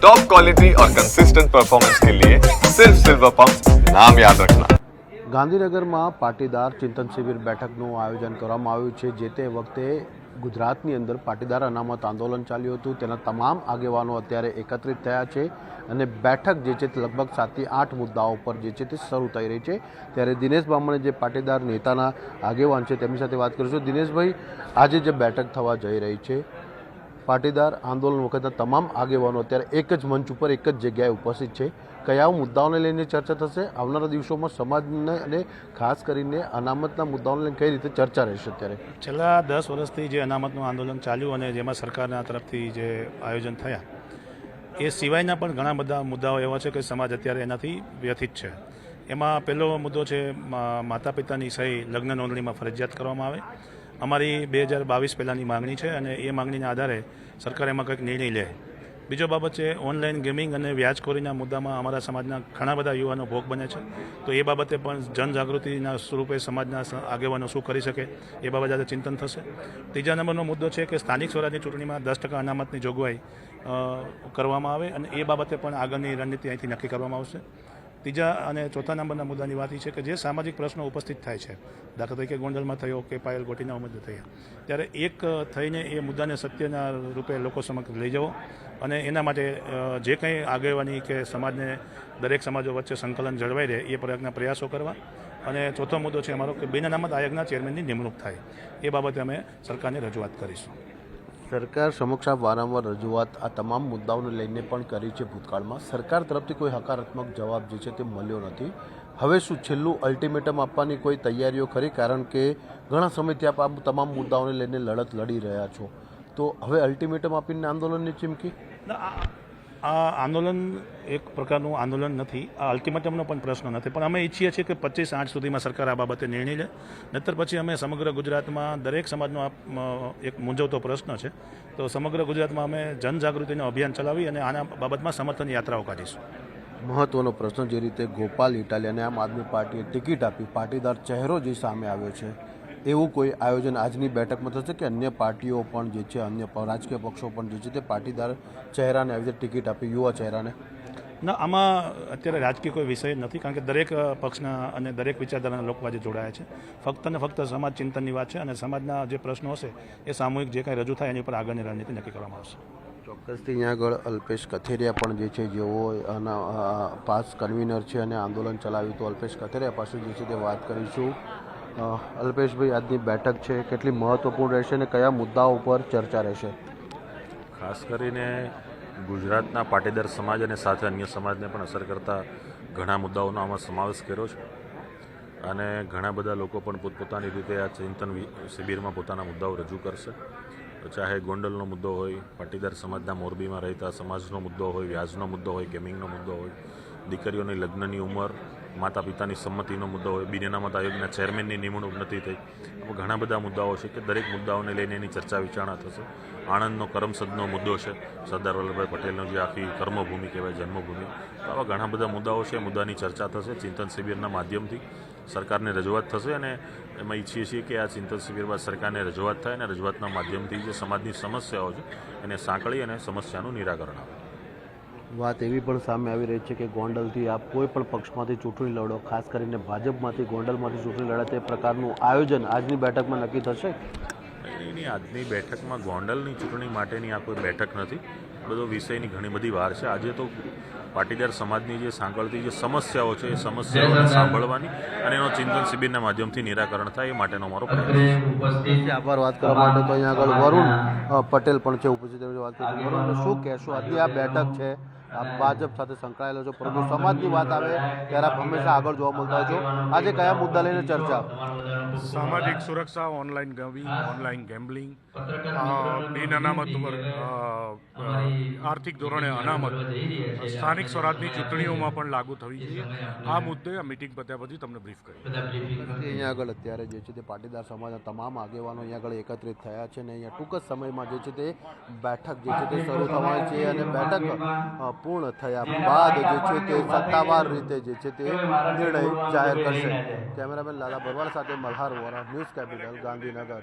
Top quality और consistent performance के लिए सिर्फ सिल्वर पंप नाम याद रखना। ગાંધીનગરમાં પાટીદાર ચિંતન શિબિર બેઠકનું આયોજન કરવામાં આવ્યું છે। જે તે વખતે ગુજરાતની અંદર પાટીદાર અનામત આંદોલન ચાલ્યું હતું, તેના તમામ આગેવાનો અત્યારે એકત્રિત થયા છે અને બેઠક જે છે તે લગભગ 7 થી 8 મુદ્દાઓ પર જે છે તે શરૂ થઈ રહી છે। ત્યારે દિનેશ બામણે જે પાટીદાર નેતાના આગેવાન છે તેમની સાથે વાત કરીશું। દિનેશભાઈ, આજે જે બેઠક થવા જઈ રહી છે, પાટીદાર આંદોલન વખતના તમામ આગેવાનો અત્યારે એક જ મંચ ઉપર એક જ જગ્યાએ ઉપસ્થિત છે। કયા મુદ્દાઓને લઈને ચર્ચા થશે? આવનારા દિવસોમાં સમાજને અને ખાસ કરીને અનામતના મુદ્દાઓને લઈને કઈ રીતે ચર્ચા રહેશે? અત્યારે છેલ્લા 10 વર્ષથી જે અનામતનું આંદોલન ચાલ્યું અને જેમાં સરકારના તરફથી જે આયોજન થયા એ સિવાયના પણ ઘણા બધા મુદ્દાઓ એવા છે કે સમાજ અત્યારે એનાથી વ્યથિત છે। એમાં પહેલો મુદ્દો છે માતા પિતાની સહી લગ્ન નોંધણીમાં ફરજિયાત કરવામાં આવે। અમારી 2022 પહેલાંની માગણી છે અને એ માગણીના આધારે સરકાર એમાં કંઈક નિર્ણય લે। બીજો બાબત છે ઓનલાઈન ગેમિંગ અને વ્યાજખોરીના મુદ્દામાં અમારા સમાજના ઘણા બધા યુવાનો ભોગ બને છે, તો એ બાબતે પણ જનજાગૃતિના સ્વરૂપે સમાજના આગેવાનો શું કરી શકે એ બાબતે આજે ચિંતન થશે। ત્રીજા નંબરનો મુદ્દો છે કે સ્થાનિક સ્વરાજની ચૂંટણીમાં 10% અનામતની જોગવાઈ કરવામાં આવે અને એ બાબતે પણ આગળની રણનીતિ અહીંથી નક્કી કરવામાં આવશે। ત્રીજા અને ચોથા નંબરના મુદ્દાની વાત એ છે કે જે સામાજિક પ્રશ્નો ઉપસ્થિત થાય છે, દાખલા તરીકે ગોંડલમાં થયો કે પાયલ ગોટીના મુદ્દે થયા, ત્યારે એક થઈને એ મુદ્દાને સત્યના રૂપે લોકો સમક્ષ લઈ જવો અને એના માટે જે કંઈ આગેવાની કે સમાજને દરેક સમાજો વચ્ચે સંકલન જળવાઈ રહે એ પ્રયાસો કરવા। અને ચોથો મુદ્દો છે અમારો કે બિન અનામત આયોગના ચેરમેનની નિમણૂક થાય, એ બાબતે અમે સરકારને રજૂઆત કરીશું। સરકાર સમક્ષ વારંવાર રજૂઆત આ તમામ મુદ્દાઓને લઈને પણ કરી છે ભૂતકાળમાં। સરકાર તરફથી કોઈ હકારાત્મક જવાબ જે છે તે મળ્યો નથી। હવે શું છેલ્લું અલ્ટિમેટમ આપવાની કોઈ તૈયારીઓ ખરી? કારણ કે ઘણા સમયથી આપ આ તમામ મુદ્દાઓને લઈને લડત લડી રહ્યા છો, તો હવે અલ્ટિમેટમ આપીને આંદોલનની ચીમકી? આ આંદોલન એક પ્રકારનું આંદોલન નથી, આ અલ્ટિમેટમનો પણ પ્રશ્ન નથી, પણ અમે ઈચ્છીએ છીએ કે 25/8 સુધીમાં સરકાર આ બાબતે નિર્ણય લે, નહીતર પછી અમે સમગ્ર ગુજરાતમાં દરેક સમાજનો એક મૂંઝવતો પ્રશ્ન છે, તો સમગ્ર ગુજરાતમાં અમે જનજાગૃતિનું અભિયાન ચલાવી અને આના બાબતમાં સમર્થન યાત્રાઓ કાઢીશું। મહત્વનો પ્રશ્ન જે રીતે ગોપાલ ઇટાલિયાને આમ આદમી પાર્ટીએ ટિકિટ આપી, પાટીદાર ચહેરો જે સામે આવ્યો છે, એવું કોઈ આયોજન આજની બેઠકમાં થશે કે અન્ય પાર્ટીઓ પણ જે છે, અન્ય રાજકીય પક્ષો પણ જે છે તે પાટીદાર ચહેરાને આવી રીતે ટિકિટ આપી, યુવા ચહેરાને? ના, આમાં અત્યારે રાજકીય કોઈ વિષય નથી, કારણ કે દરેક પક્ષના અને દરેક વિચારધારાના લોકો આજે જોડાયા છે। ફક્ત ને ફક્ત સમાજ ચિંતનની વાત છે અને સમાજના જે પ્રશ્નો હશે એ સામૂહિક જે કાંઈ રજૂ થાય એની પર આગળની રણનીતિ નક્કી કરવામાં આવશે। ચોક્કસથી અહીંયા આગળ અલ્પેશ કથેરિયા પણ જે છે, જેઓ પાસ કન્વીનર છે અને આંદોલન ચલાવ્યું, તો અલ્પેશ કથેરિયા પાસે જે છે તે વાત કરીશું। અલ્પેશભાઈ, આજની બેઠક છે કેટલી મહત્વપૂર્ણ રહેશે અને કયા મુદ્દાઓ ઉપર ચર્ચા રહેશે? ખાસ કરીને ગુજરાતના પાટીદાર સમાજ અને સાથે અન્ય સમાજને પણ અસર કરતા ઘણા મુદ્દાઓનો આમાં સમાવેશ કર્યો છે અને ઘણા બધા લોકો પણ પોતપોતાની રીતે આ ચિંતન શિબિરમાં પોતાના મુદ્દાઓ રજૂ કરશે। ચાહે ગોંડલનો મુદ્દો હોય, પાટીદાર સમાજના મોરબીમાં રહેતા સમાજનો મુદ્દો હોય, વ્યાજનો મુદ્દો હોય, ગેમિંગનો મુદ્દો હોય, દીકરીઓની લગ્નની ઉંમર, માતા પિતાની સંમતિનો મુદ્દો હોય, બિન અનામત આયોગના ચેરમેનની નિમણૂક નથી થઈ, ઘણા બધા મુદ્દાઓ છે કે દરેક મુદ્દાઓને લઈને એની ચર્ચા વિચારણા થશે। આણંદનો કરમસદનો મુદ્દો છે, સરદાર વલ્લભભાઈ પટેલનો જે આખી કર્મભૂમિ કહેવાય, જન્મભૂમિ, આવા ઘણા બધા મુદ્દાઓ છે, મુદ્દાની ચર્ચા થશે। ચિંતન શિબિરના માધ્યમથી સરકારને રજૂઆત થશે અને એમાં ઈચ્છીએ છીએ કે આ ચિંતન શિબિર બાદ સરકારને રજૂઆત થાય અને રજૂઆતના માધ્યમથી જે સમાજની સમસ્યાઓ છે એને સાંકળી અને સમસ્યાનું નિરાકરણ આવે। વાત એવી પણ સામે આવી રહી છે કે ગોંડલથી આપ કોઈ પણ પક્ષમાંથી ચૂંટણી લડો, ખાસ કરીને ભાજપમાંથી ગોંડલમાંથી ચૂંટણી લડે, તે પ્રકારનું આયોજન આજની બેઠકમાં નક્કી થશે? એની આજની બેઠકમાં ગોંડલની ચૂંટણી માટેની આ કોઈ બેઠક નથી, બધો વિષયની ઘણી બધી વાર છે। આજે તો પાટીદાર સમાજની જે સાંકળતી જે સમસ્યાઓ છે એ સમસ્યાઓને સાંભળવાની અને એનો ચિંતન શિબિરના માધ્યમથી નિરાકરણ થાય એ માટેનો અમારો પ્રયાસ છે। આભાર વાત કરવા માટે તો અહીંયા આગળ વરુણ પટેલ પણ છે ઉપસ્થિત, વાત કરીશું। વરુણ, શું કહેશો? આજની આ બેઠક છે, આપ ભાજપ સાથે સંકળાયેલો છો, પરંતુ સમાજની વાત આવે ત્યારે આપ હંમેશા આગળ જોવા મળતા છો, આજે કયા મુદ્દા લઈને ચર્ચા? સામાજિક સુરક્ષા, ઓનલાઈન ગેમિંગ, ઓનલાઈન ગેમ્બલિંગ, બિન અનામત આર્થિક ધોરણે અનામત, સ્થાનિક સ્વરાજની ચૂંટણીઓમાં પણ લાગુ થવી જોઈએ, આ મુદ્દે આ મિટિંગ પત્યા પછી તમને બ્રીફ કરી। અહીંયા આગળ અત્યારે જે છે તે પાટીદાર સમાજના તમામ આગેવાનો અહીંયા આગળ એકત્રિત થયા છે અને અહીંયા ટૂંક જ સમયમાં જે છે તે બેઠક જે છે તે શરૂ થવાની છે અને બેઠક પૂર્ણ થયા બાદ જે છે તે સત્તાવાર રીતે જે છે તે નિર્ણય જાહેર કરશે। કેમેરામેન લાલા બરવાલ સાથે મલ્હાર વોરા, ન્યૂઝ કેપિટલ, ગાંધીનગર।